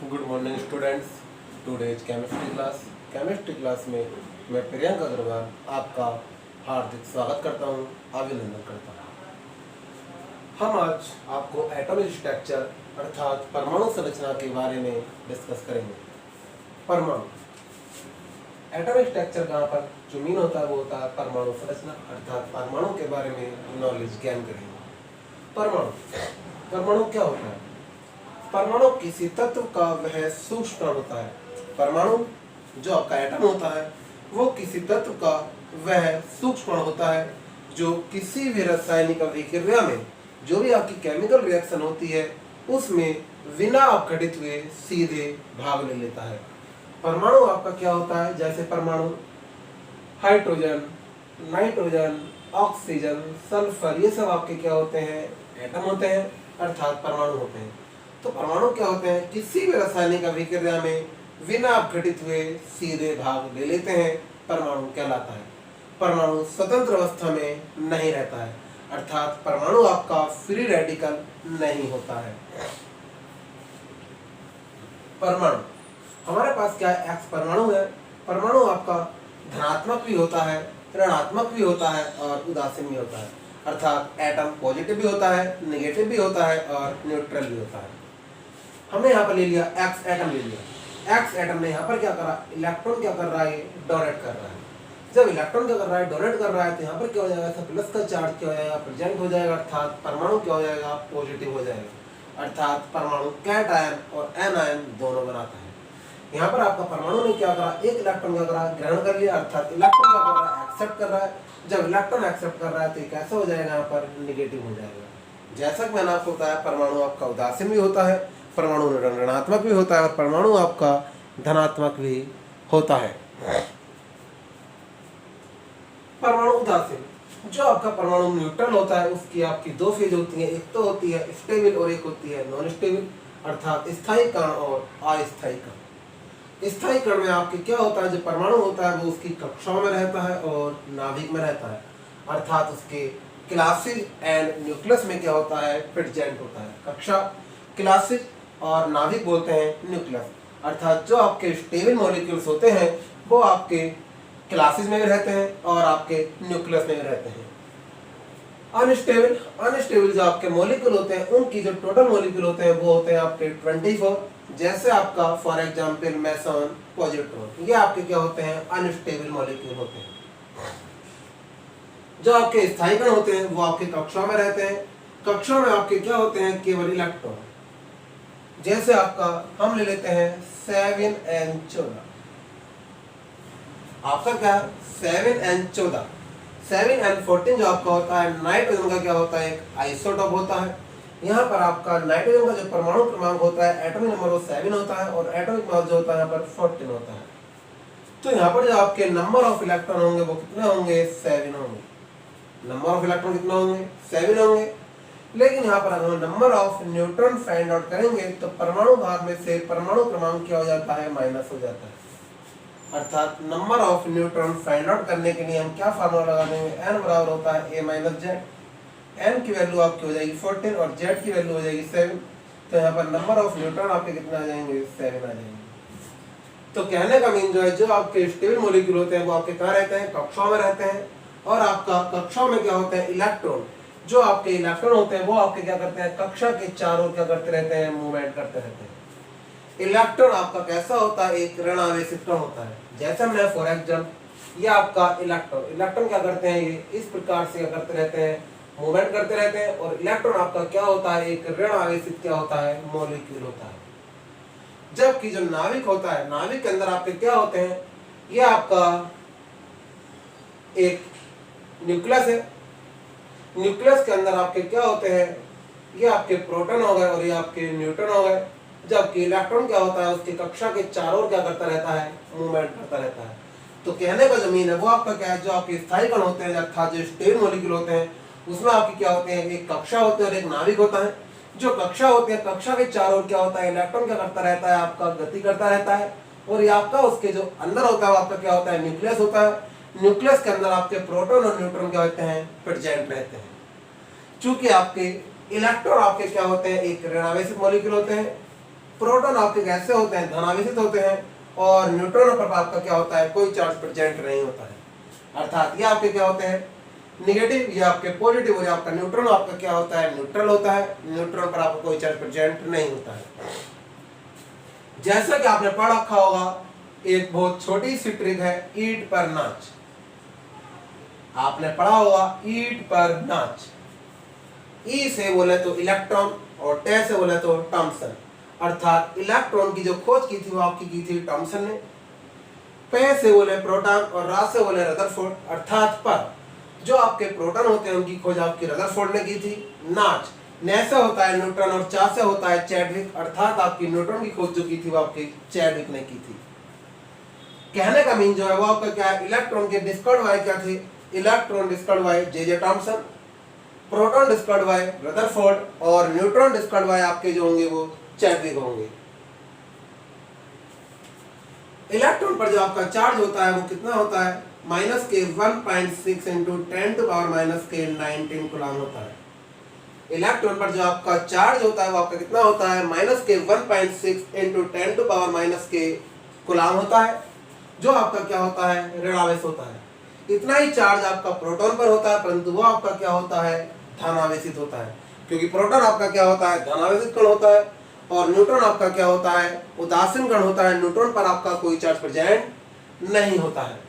Good morning students. Today's chemistry class में मैं प्रियंक अग्रवाल आपका हार्दिक स्वागत करता हूं, अभिनंदन करता हूं। हम आज आपको एटॉमिक स्ट्रक्चर अर्थात परमाणु संरचना के बारे में डिस्कस करेंगे। परमाणु एटॉमिक स्ट्रक्चर कहाँ पर जो मीन होता है वो होता है परमाणु संरचना, अर्थात परमाणु के बारे में नॉलेज ज्ञान करेंगे। परमाणु क्या होता है? परमाणु किसी तत्व का वह सूक्ष्म कण होता है। परमाणु जो आपका एटम होता है वो किसी तत्व का वह सूक्ष्म कण होता है जो किसी भी रासायनिक अभिक्रिया में जो भी आपकी केमिकल रिएक्शन होती है उसमें बिना अपघटित हुए सीधे भाग ले लेता है। परमाणु आपका क्या होता है? जैसे परमाणु हाइड्रोजन, नाइट्रोजन, ऑक्सीजन, सल्फर, ये सब आपके क्या होते हैं? एटम होते हैं, अर्थात परमाणु होते हैं। तो परमाणु क्या होते हैं? किसी भी रासायनिक अभिक्रिया में बिना अपघटित हुए सीधे भाग ले लेते हैं, परमाणु कहलाता है। परमाणु स्वतंत्र अवस्था में नहीं रहता है, अर्थात परमाणु आपका फ्री रेडिकल नहीं होता है। परमाणु हमारे पास क्या है? एक्स परमाणु है। परमाणु आपका धनात्मक भी होता है, ऋणात्मक भी होता है और उदासीन भी होता है, अर्थात एटम पॉजिटिव भी होता है, नेगेटिव भी होता है और न्यूट्रल भी होता है। हमने यहाँ पर ले लिया एक्स एटम ले लिया। एक्स एटम ने यहाँ पर क्या करा? इलेक्ट्रॉन क्या कर रहा है? डोनेट कर रहा है। जब इलेक्ट्रॉन क्या कर रहा है? डोनेट कर रहा है, तो यहाँ पर क्या हो जाएगा? प्लस का चार्ज क्या हो जाएगा? प्रेजेंट हो जाएगा, अर्थात परमाणु क्या हो जाएगा? पॉजिटिव हो जाएगा, अर्थात परमाणु कैट आयन और एन आयन दोनों बनाता है। यहाँ पर आपका परमाणु ने क्या करा? एक इलेक्ट्रॉन क्या करा? ग्रहण कर लिया, अर्थात इलेक्ट्रॉन क्या कर रहा है? एक्सेप्ट कर रहा है। जब इलेक्ट्रॉन एक्सेप्ट कर रहा है तो कैसा हो जाएगा? यहाँ पर निगेटिव हो जाएगा। जैसा कि मैंने आपको बताया, परमाणु आपका उदासीन भी होता है, परमाणु ऋणात्मक भी होता है और परमाणु आपका धनात्मक भी होता है। परमाणु उदासीन जो आपका परमाणु न्यूट्रल होता है उसकी आपकी दो फेज होती है, एक तो होती है स्टेबल और एक होती है नॉन स्टेबल, अर्थात स्थायी कण और अस्थायी कण। स्थायी कण में आपके क्या होता है? जो परमाणु होता है वो उसकी कक्षाओं में रहता है और नाभिक में रहता है, अर्थात उसके क्लासिस एंड न्यूक्लियस में क्या होता है? प्रेजेंट होता है। कक्षा क्लासिस और नाभिक बोलते हैं न्यूक्लियस, अर्थात जो आपके स्टेबल मॉलिक्यूल्स होते हैं वो आपके क्लासिस में भी रहते हैं और आपके न्यूक्लियस में भी रहते हैं। अनस्टेबल जो आपके मॉलिक्यूल होते हैं उनकी जो टोटल मॉलिक्यूल होते हैं वो होते हैं आपके 24, जैसे आपका फॉर एग्जांपल मेसॉन, पॉजिट्रॉन, ये आपके क्या होते हैं? अनस्टेबल मॉलिक्यूल होते हैं। जो आपके स्थायी कण होते हैं वो आपके कक्षाओं में रहते हैं। कक्षाओं में आपके क्या होते हैं? केवल इलेक्ट्रॉन। जैसे आपका हम ले लेते हैं 7n14, आपका क्या? 7n14, 7n14 जो आपका होता है नाइट्रोजन का क्या होता है? एक आइसोटोप होता है। यहाँ पर आपका नाइट्रोजन का जो परमाणु क्रमांक होता है, एटॉमिक नंबर वो 7 होता है और एटॉमिक मास जो होता है यहाँ पर 14 होता है। तो यहाँ पर जो आपके नंबर ऑफ इलेक्ट्रॉन होंगे वो कितने होंगे? 7 होंगे। नंबर ऑफ इलेक्ट्रॉन कितना होंगे? 7 होंगे। लेकिन यहाँ पर अगर हम number of neutron find out करेंगे तो परमाणु भाग में से परमाणु क्रमांक क्या हो जाता है? माइनस हो जाता है, अर्थात number of neutron find out करने के लिए हम क्या फार्मूला लगा देंगे? n बराबर होता है a माइनस जेड। n की वैल्यू आपकी हो जाएगी 14 और z की वैल्यू हो जाएगी 7। तो यहाँ पर नंबर ऑफ न्यूट्रॉन आपके कितने आ जाएंगे? 7 आ जाएंगे। तो कहने का मीन जो है, जो आपके स्टेबल मॉलिक्यूल होते हैं वो आपके कहाँ रहते हैं? कक्षाओं में रहते हैं। और आपका कक्षाओं में क्या होते हैं? इलेक्ट्रॉन। जो आपके इलेक्ट्रॉन होते हैं वो आपके क्या करते हैं? कक्षा के चारों ओर क्या करते रहते हैं? मूवमेंट करते रहते हैं। इलेक्ट्रॉन आपका कैसा होता है? एक ऋण आवेशित कण होता है। जैसे हमने फॉर एग्जांपल ये आपका इलेक्ट्रॉन क्या करते हैं? ये इस प्रकार से क्या करते रहते हैं? मूवमेंट करते रहते हैं। और इलेक्ट्रॉन आपका क्या होता है? एक ऋण आवेशित क्या होता है? मॉलिक्यूल होता है। जबकि जो नाभिक होता है, नाभिक के अंदर आपके क्या होते हैं? ये आपका एक न्यूक्लियस है। न्यूक्लियस के अंदर आपके क्या होते हैं? ये आपके प्रोटॉन हो गए और ये आपके न्यूट्रॉन हो गए। जबकि इलेक्ट्रॉन क्या होता है? उसकी कक्षा के चारों ओर क्या करता रहता है? मूवमेंट करता रहता है। तो कहने का जमीन है वो आपका क्या है? जो आपके स्थायी कण होते हैं अर्थात जो स्टेबल मॉलिक्यूल होते हैं उसमें आपकी क्या होते हैं? एक कक्षा होती है और एक नाभिक होता है। जो कक्षा होती है, कक्षा के चारों ओर क्या होता है? इलेक्ट्रॉन क्या करता रहता है? आपका गति करता रहता है। और ये आपका उसके जो अंदर होता है आपका क्या होता है? न्यूक्लियस होता है। न्यूक्लियस के अंदर आपके प्रोटॉन और न्यूट्रॉन क्या होते हैं? प्रेजेंट रहते हैं। चूंकि आपके इलेक्ट्रॉन आपके क्या होते हैं? एक ऋणावेशित मॉलिक्यूल होते हैं प्रोटॉन आपके कैसे होते हैं, धनावेशित होते हैं, और न्यूट्रॉन पर आपका क्या होता है, कोई चार्ज प्रेजेंट नहीं होता है। अर्थात ये आपके क्या होते हैं, निगेटिव, ये आपके पॉजिटिव, और आपका न्यूट्रॉन आपका क्या होता है, न्यूट्रल होता है। न्यूट्रॉन पर आपको कोई चार्ज प्रेजेंट नहीं होता है। जैसा कि आपने पढ़ रखा होगा, एक बहुत छोटी सी ट्रिक है, ईंट पर नाच। आपने पढ़ा होगा ईंट पर नाच। ई से बोले तो इलेक्ट्रॉन और टे से बोले तो थॉमसन। अर्थात इलेक्ट्रॉन की जो खोज की थी वो आपकी की थी थॉमसन ने। पे से बोले प्रोटॉन और रा से बोले रदरफोर्ड। अर्थात पर जो आपके प्रोटॉन होते हैं उनकी खोज आपकी रदरफोर्ड ने की थी। नाच ने से होता है न्यूट्रॉन और चा से होता है चैडविक। अर्थात आपकी न्यूट्रॉन की खोज जो की थी वो आपकी चैडविक ने की थी। कहने का मीन जो है वो आपका क्या है, इलेक्ट्रॉन के डिस्कवर्ड बाय क्या थे, electron discovered by J Thomson, proton discovered by Rutherford, और न्यूट्रॉन डिस्कवर्ड बाय आपके जो होंगे वो चैडविक होंगे। इलेक्ट्रॉन पर जो आपका चार्ज होता है वो कितना होता है, माइनस के 1.6 इंटू 10 टू पावर माइनस के 19 कूलम होता है। इलेक्ट्रॉन पर जो आपका चार्ज होता है वो आपका कितना होता है, माइनस के 1.6 इंटू 10 टू पावर माइनस के कूलम होता है, जो आपका क्या होता है, ऋणावेश होता है। इतना ही चार्ज आपका प्रोटॉन पर होता है, परंतु वो आपका क्या होता है, धनावेशित होता है, क्योंकि प्रोटॉन आपका क्या होता है, धनावेशित कण होता है, और न्यूट्रॉन आपका क्या होता है, उदासीन कण होता है। न्यूट्रॉन पर आपका कोई चार्ज प्रेजेंट नहीं होता है।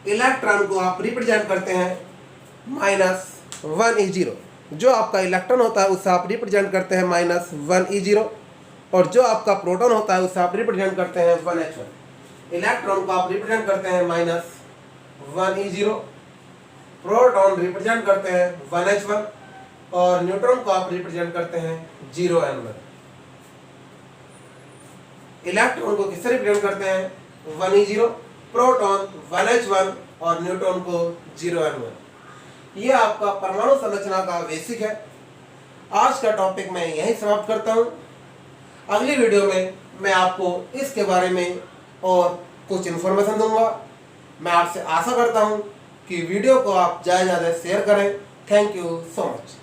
इलेक्ट्रॉन को आप रिप्रेजेंट करते हैं -1e0। जो आपका इलेक्ट्रॉन होता है उससे आप रिप्रेजेंट करते हैं -1e0, और जो आपका प्रोटॉन होता है उससे आप रिप्रेजेंट करते हैं 1h1। इलेक्ट्रॉन को आप रिप्रेजेंट करते हैं -1e0, प्रोटॉन रिप्रेजेंट करते हैं 1h1, और न्यूट्रॉन को आप रिप्रेजेंट करते हैं 0n1। इलेक्ट्रॉन को किससे रिप्रेजेंट करते हैं, 1e0, प्रोटॉन 1h1 और न्यूट्रॉन को 0n1। ये आपका परमाणु संरचना का बेसिक है। आज का टॉपिक मैं यहीं समाप्त करता हूं। अगली वीडियो में मैं आपको इसके बारे में और कुछ इन्फॉर्मेशन दूंगा। मैं आपसे आशा करता हूं कि वीडियो को आप ज़्यादा से ज़्यादा शेयर करें। Thank you so much.